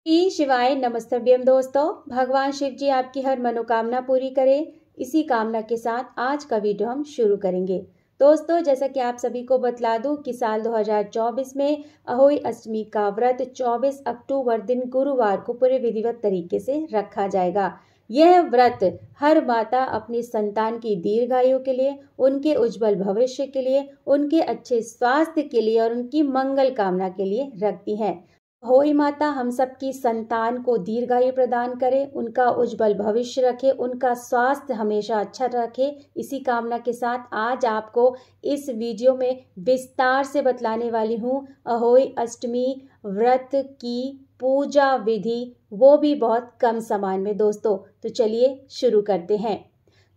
श्री शिवाय नमस्तभ्यम दोस्तों। भगवान शिव जी आपकी हर मनोकामना पूरी करें, इसी कामना के साथ आज का वीडियो हम शुरू करेंगे। दोस्तों, जैसा कि आप सभी को बतला दूं कि साल 2024 में अहोई अष्टमी का व्रत 24 अक्टूबर दिन गुरुवार को पूरे विधिवत तरीके से रखा जाएगा। यह व्रत हर माता अपनी संतान की दीर्घायु के लिए, उनके उज्जवल भविष्य के लिए, उनके अच्छे स्वास्थ्य के लिए और उनकी मंगल कामना के लिए रखती हैं। होई माता हम सबकी संतान को दीर्घायु प्रदान करे, उनका उज्जवल भविष्य रखे, उनका स्वास्थ्य हमेशा अच्छा रखे। इसी कामना के साथ आज आपको इस वीडियो में विस्तार से बतलाने वाली हूँ अहोई अष्टमी व्रत की पूजा विधि, वो भी बहुत कम समय में दोस्तों। तो चलिए शुरू करते हैं।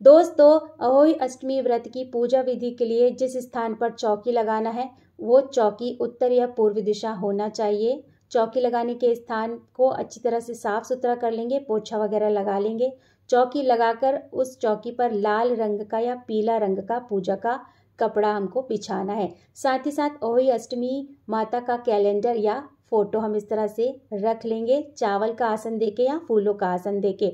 दोस्तों, अहोई अष्टमी व्रत की पूजा विधि के लिए जिस स्थान पर चौकी लगाना है वो चौकी उत्तर या पूर्व दिशा होना चाहिए। चौकी लगाने के स्थान को अच्छी तरह से साफ सुथरा कर लेंगे, पोछा वगैरह लगा लेंगे। चौकी लगाकर उस चौकी पर लाल रंग का या पीला रंग का पूजा का कपड़ा हमको बिछाना है। साथ ही साथ अहोई अष्टमी माता का कैलेंडर या फोटो हम इस तरह से रख लेंगे, चावल का आसन देके या फूलों का आसन देके।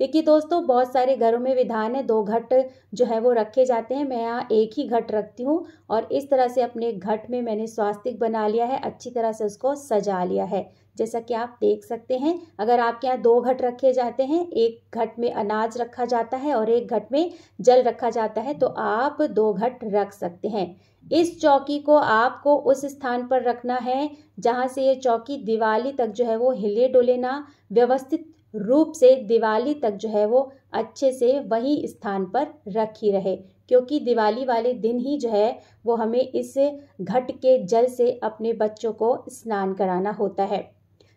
देखिए दोस्तों, बहुत सारे घरों में विधान है 2 घट जो है वो रखे जाते हैं। मैं यहाँ एक ही घट रखती हूँ और इस तरह से अपने घट में मैंने स्वास्तिक बना लिया है, अच्छी तरह से उसको सजा लिया है, जैसा कि आप देख सकते हैं। अगर आपके यहाँ 2 घट रखे जाते हैं, एक घट में अनाज रखा जाता है और एक घट में जल रखा जाता है, तो आप 2 घट रख सकते हैं। इस चौकी को आपको उस स्थान पर रखना है जहाँ से ये चौकी दिवाली तक जो है वो हिले डुले ना, व्यवस्थित रूप से दिवाली तक जो है वो अच्छे से वही स्थान पर रखी रहे, क्योंकि दिवाली वाले दिन ही जो है वो हमें इस घट के जल से अपने बच्चों को स्नान कराना होता है।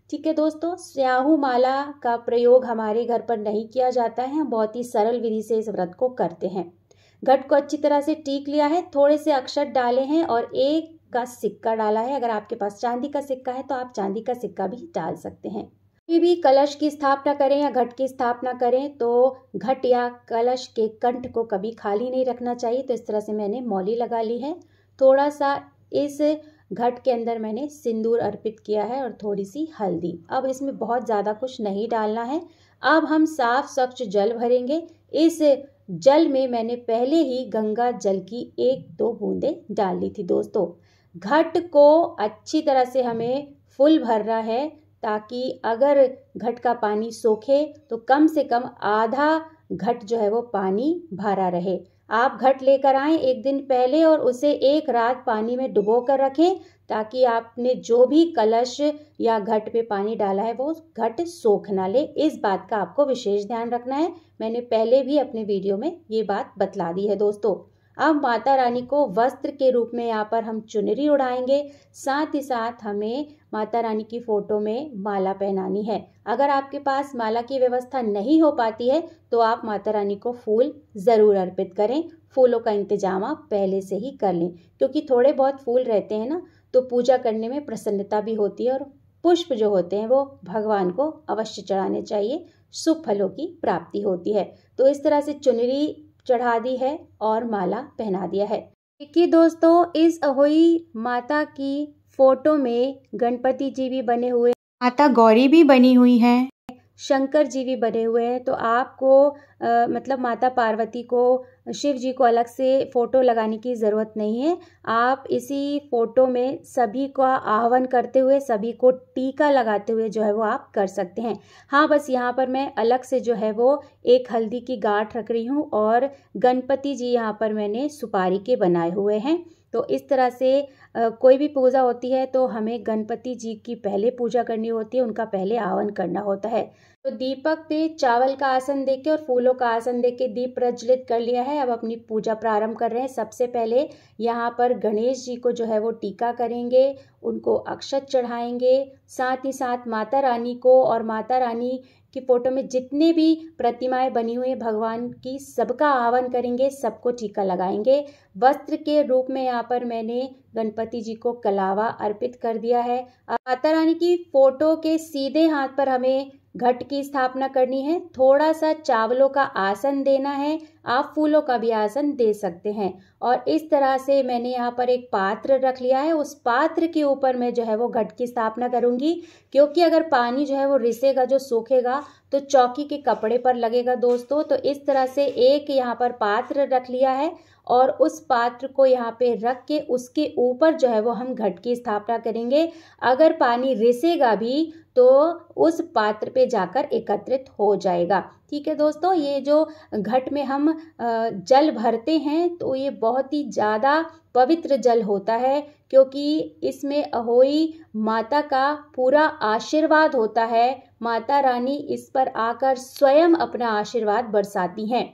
ठीक है दोस्तों, स्याहू माला का प्रयोग हमारे घर पर नहीं किया जाता है, हम बहुत ही सरल विधि से इस व्रत को करते हैं। घट को अच्छी तरह से टीक लिया है, थोड़े से अक्षत डाले हैं और एक का सिक्का डाला है। अगर आपके पास चांदी का सिक्का है तो आप चांदी का सिक्का भी डाल सकते हैं। कोई भी कलश की स्थापना करें या घट की स्थापना करें तो घट या कलश के कंठ को कभी खाली नहीं रखना चाहिए। तो इस तरह से मैंने मौली लगा ली है। थोड़ा सा इस घट के अंदर मैंने सिंदूर अर्पित किया है और थोड़ी सी हल्दी। अब इसमें बहुत ज़्यादा कुछ नहीं डालना है। अब हम साफ स्वच्छ जल भरेंगे। इस जल में मैंने पहले ही गंगा जल की 1-2 बूंदें डाल ली थी दोस्तों। घट को अच्छी तरह से हमें फुल भरना है, ताकि अगर घट का पानी सोखे तो कम से कम आधा घट जो है वो पानी भरा रहे। आप घट लेकर आएं एक दिन पहले और उसे एक रात पानी में डुबो कर रखें, ताकि आपने जो भी कलश या घट पे पानी डाला है वो घट सोख ना ले। इस बात का आपको विशेष ध्यान रखना है। मैंने पहले भी अपने वीडियो में ये बात बतला दी है दोस्तों। अब माता रानी को वस्त्र के रूप में यहाँ पर हम चुनरी उड़ाएंगे। साथ ही साथ हमें माता रानी की फोटो में माला पहनानी है। अगर आपके पास माला की व्यवस्था नहीं हो पाती है तो आप माता रानी को फूल ज़रूर अर्पित करें। फूलों का इंतजाम आप पहले से ही कर लें, क्योंकि थोड़े बहुत फूल रहते हैं ना, तो पूजा करने में प्रसन्नता भी होती है और पुष्प जो होते हैं वो भगवान को अवश्य चढ़ाने चाहिए, शुभ फलों की प्राप्ति होती है। तो इस तरह से चुनरी चढ़ा दी है और माला पहना दिया है। देखिए दोस्तों, इस अहोई माता की फोटो में गणपति जी भी बने हुए, माता गौरी भी बनी हुई हैं, शंकर जी भी बने हुए हैं। तो आपको मतलब माता पार्वती को, शिव जी को अलग से फोटो लगाने की ज़रूरत नहीं है। आप इसी फोटो में सभी का आह्वान करते हुए, सभी को टीका लगाते हुए जो है वो आप कर सकते हैं। हाँ, बस यहाँ पर मैं अलग से जो है वो एक हल्दी की गांठ रख रही हूँ और गणपति जी यहाँ पर मैंने सुपारी के बनाए हुए हैं। तो इस तरह से कोई भी पूजा होती है तो हमें गणपति जी की पहले पूजा करनी होती है, उनका पहले आह्वान करना होता है। तो दीपक पे चावल का आसन देके और फूलों का आसन देके दीप प्रज्वलित कर लिया है। अब अपनी पूजा प्रारंभ कर रहे हैं। सबसे पहले यहाँ पर गणेश जी को जो है वो टीका करेंगे, उनको अक्षत चढ़ाएंगे। साथ ही साथ माता रानी को और माता रानी की फोटो में जितने भी प्रतिमाएं बनी हुई हैं भगवान की, सबका आह्वान करेंगे, सबको टीका लगाएंगे। वस्त्र के रूप में यहाँ पर मैंने गणपति जी को कलावा अर्पित कर दिया है। माता रानी की फोटो के सीधे हाथ पर हमें घट की स्थापना करनी है। थोड़ा सा चावलों का आसन देना है। आप फूलों का भी आसन दे सकते हैं। और इस तरह से मैंने यहाँ पर एक पात्र रख लिया है। उस पात्र के ऊपर मैं जो है वो घट की स्थापना करूँगी, क्योंकि अगर पानी जो है वो रिसेगा, जो सूखेगा तो चौकी के कपड़े पर लगेगा दोस्तों। तो इस तरह से एक यहाँ पर पात्र रख लिया है और उस पात्र को यहाँ पे रख के उसके ऊपर जो है वो हम घट की स्थापना करेंगे। अगर पानी रिसेगा भी तो उस पात्र पे जाकर एकत्रित हो जाएगा। ठीक है दोस्तों, ये जो घट में हम जल भरते हैं तो ये बहुत ही ज़्यादा पवित्र जल होता है, क्योंकि इसमें अहोई माता का पूरा आशीर्वाद होता है। माता रानी इस पर आकर स्वयं अपना आशीर्वाद बरसाती हैं।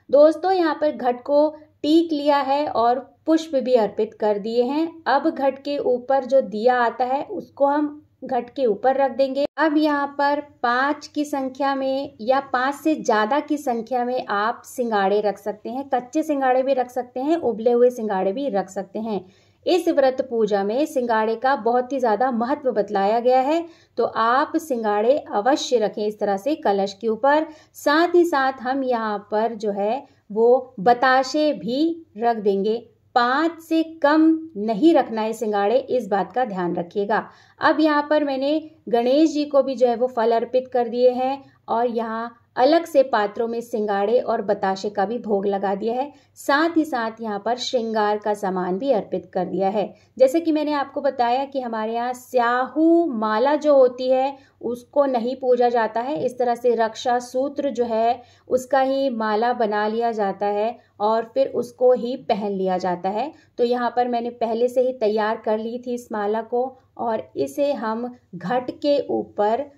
दोस्तों, यहाँ पर घट को टीक लिया है और पुष्प भी अर्पित कर दिए हैं। अब घट के ऊपर जो दिया आता है उसको हम घट के ऊपर रख देंगे। अब यहाँ पर 5 की संख्या में या 5 से ज़्यादा की संख्या में आप सिंगाड़े रख सकते हैं। कच्चे सिंगाड़े भी रख सकते हैं, उबले हुए सिंगाड़े भी रख सकते हैं। इस व्रत पूजा में सिंगाड़े का बहुत ही ज़्यादा महत्व बतलाया गया है, तो आप सिंगाड़े अवश्य रखें इस तरह से कलश के ऊपर। साथ ही साथ हम यहाँ पर जो है वो बताशे भी रख देंगे। 5 से कम नहीं रखना है सिंगाड़े, इस बात का ध्यान रखिएगा। अब यहाँ पर मैंने गणेश जी को भी जो है वो फल अर्पित कर दिए हैं और यहाँ अलग से पात्रों में सिंगाड़े और बताशे का भी भोग लगा दिया है। साथ ही साथ यहाँ पर श्रृंगार का सामान भी अर्पित कर दिया है। जैसे कि मैंने आपको बताया कि हमारे यहाँ स्याहू माला जो होती है उसको नहीं पूजा जाता है। इस तरह से रक्षा सूत्र जो है उसका ही माला बना लिया जाता है और फिर उसको ही पहन लिया जाता है। तो यहाँ पर मैंने पहले से ही तैयार कर ली थी इस माला को और इसे हम घट के ऊपर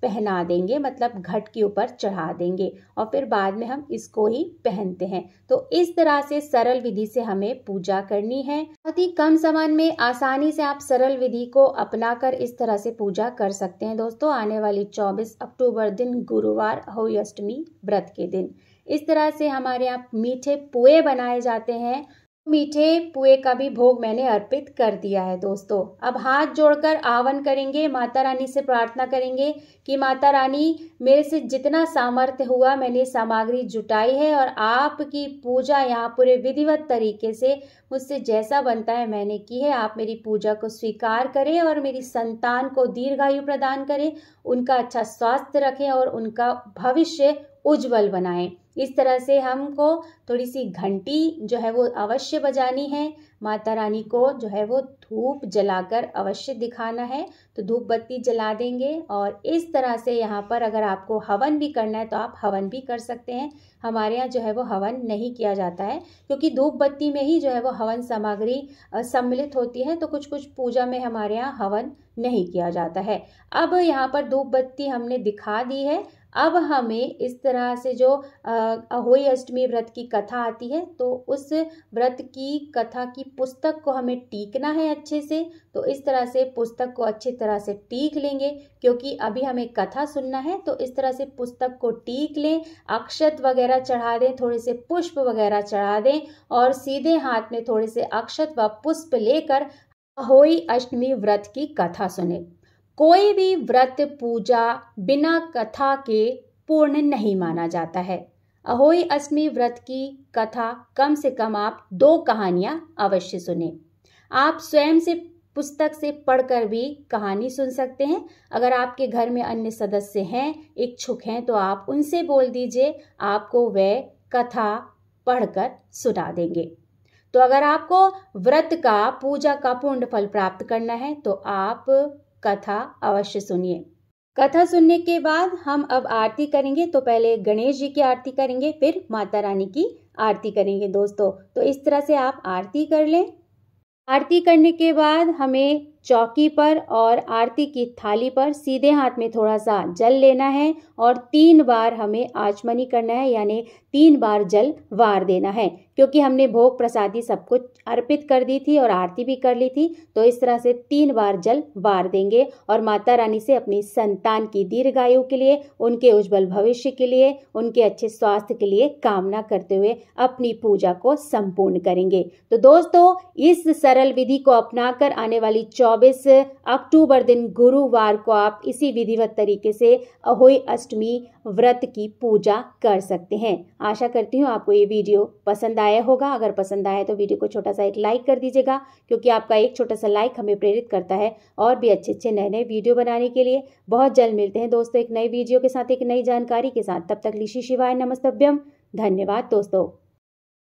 पहना देंगे, मतलब घट के ऊपर चढ़ा देंगे और फिर बाद में हम इसको ही पहनते हैं। तो इस तरह से सरल विधि से हमें पूजा करनी है। बहुत ही कम समय में आसानी से आप सरल विधि को अपनाकर इस तरह से पूजा कर सकते हैं। दोस्तों, आने वाली 24 अक्टूबर दिन गुरुवार अहोई अष्टमी व्रत के दिन इस तरह से हमारे यहाँ मीठे पुए बनाए जाते हैं। मीठे पुए का भी भोग मैंने अर्पित कर दिया है। दोस्तों, अब हाथ जोड़कर आह्वान करेंगे, माता रानी से प्रार्थना करेंगे कि माता रानी मेरे से जितना सामर्थ्य हुआ मैंने सामग्री जुटाई है और आपकी पूजा यहाँ पूरे विधिवत तरीके से मुझसे जैसा बनता है मैंने की है। आप मेरी पूजा को स्वीकार करें और मेरी संतान को दीर्घायु प्रदान करें, उनका अच्छा स्वास्थ्य रखें और उनका भविष्य उज्जवल बनाएं। इस तरह से हमको थोड़ी सी घंटी जो है वो अवश्य बजानी है। माता रानी को जो है वो धूप जलाकर अवश्य दिखाना है, तो धूप बत्ती जला देंगे। और इस तरह से यहाँ पर अगर आपको हवन भी करना है तो आप हवन भी कर सकते हैं। हमारे यहाँ जो है वो हवन नहीं किया जाता है, क्योंकि धूप बत्ती में ही जो है वो हवन सामग्री सम्मिलित होती है, तो कुछ कुछ पूजा में हमारे यहाँ हवन नहीं किया जाता है। अब यहाँ पर धूप बत्ती हमने दिखा दी है। अब हमें इस तरह से जो अहोई अष्टमी व्रत की कथा आती है, तो उस व्रत की कथा की पुस्तक को हमें टीकना है अच्छे से। तो इस तरह से पुस्तक को अच्छी तरह से टीक लेंगे, क्योंकि अभी हमें कथा सुनना है। तो इस तरह से पुस्तक को टीक लें, अक्षत वगैरह चढ़ा दें, थोड़े से पुष्प वगैरह चढ़ा दें और सीधे हाथ में थोड़े से अक्षत व पुष्प लेकर अहोई अष्टमी व्रत की कथा सुने। कोई भी व्रत पूजा बिना कथा के पूर्ण नहीं माना जाता है। अहोई अष्टमी व्रत की कथा कम से कम आप 2 कहानियां अवश्य सुने। आप स्वयं से पुस्तक से पढ़कर भी कहानी सुन सकते हैं। अगर आपके घर में अन्य सदस्य हैं, इच्छुक हैं, तो आप उनसे बोल दीजिए, आपको वह कथा पढ़कर सुना देंगे। तो अगर आपको व्रत का, पूजा का पूर्ण फल प्राप्त करना है तो आप कथा अवश्य सुनिए। कथा सुनने के बाद हम अब आरती करेंगे। तो पहले गणेश जी की आरती करेंगे, फिर माता रानी की आरती करेंगे। दोस्तों, तो इस तरह से आप आरती कर लें। आरती करने के बाद हमें चौकी पर और आरती की थाली पर सीधे हाथ में थोड़ा सा जल लेना है और 3 बार हमें आचमनी करना है, यानी 3 बार जल वार देना है। क्योंकि हमने भोग प्रसादी सब कुछ अर्पित कर दी थी और आरती भी कर ली थी। तो इस तरह से 3 बार जल वार देंगे और माता रानी से अपनी संतान की दीर्घायु के लिए, उनके उज्जवल भविष्य के लिए, उनके अच्छे स्वास्थ्य के लिए कामना करते हुए अपनी पूजा को संपूर्ण करेंगे। तो दोस्तों, इस सरल विधि को अपनाकर आने वाली 24 अक्टूबर दिन गुरुवार को आप इसी विधिवत तरीके से अहोई अष्टमी व्रत की पूजा कर सकते हैं। आशा करती हूँ आपको ये वीडियो पसंद आया होगा। अगर पसंद आया तो वीडियो को छोटा सा एक लाइक कर दीजिएगा, क्योंकि आपका एक छोटा सा लाइक हमें प्रेरित करता है और भी अच्छे अच्छे नए नए वीडियो बनाने के लिए। बहुत जल्द मिलते हैं दोस्तों एक नई वीडियो के साथ, एक नई जानकारी के साथ। तब तक लिशि शिवाय नमस्तभ्यम। धन्यवाद दोस्तों।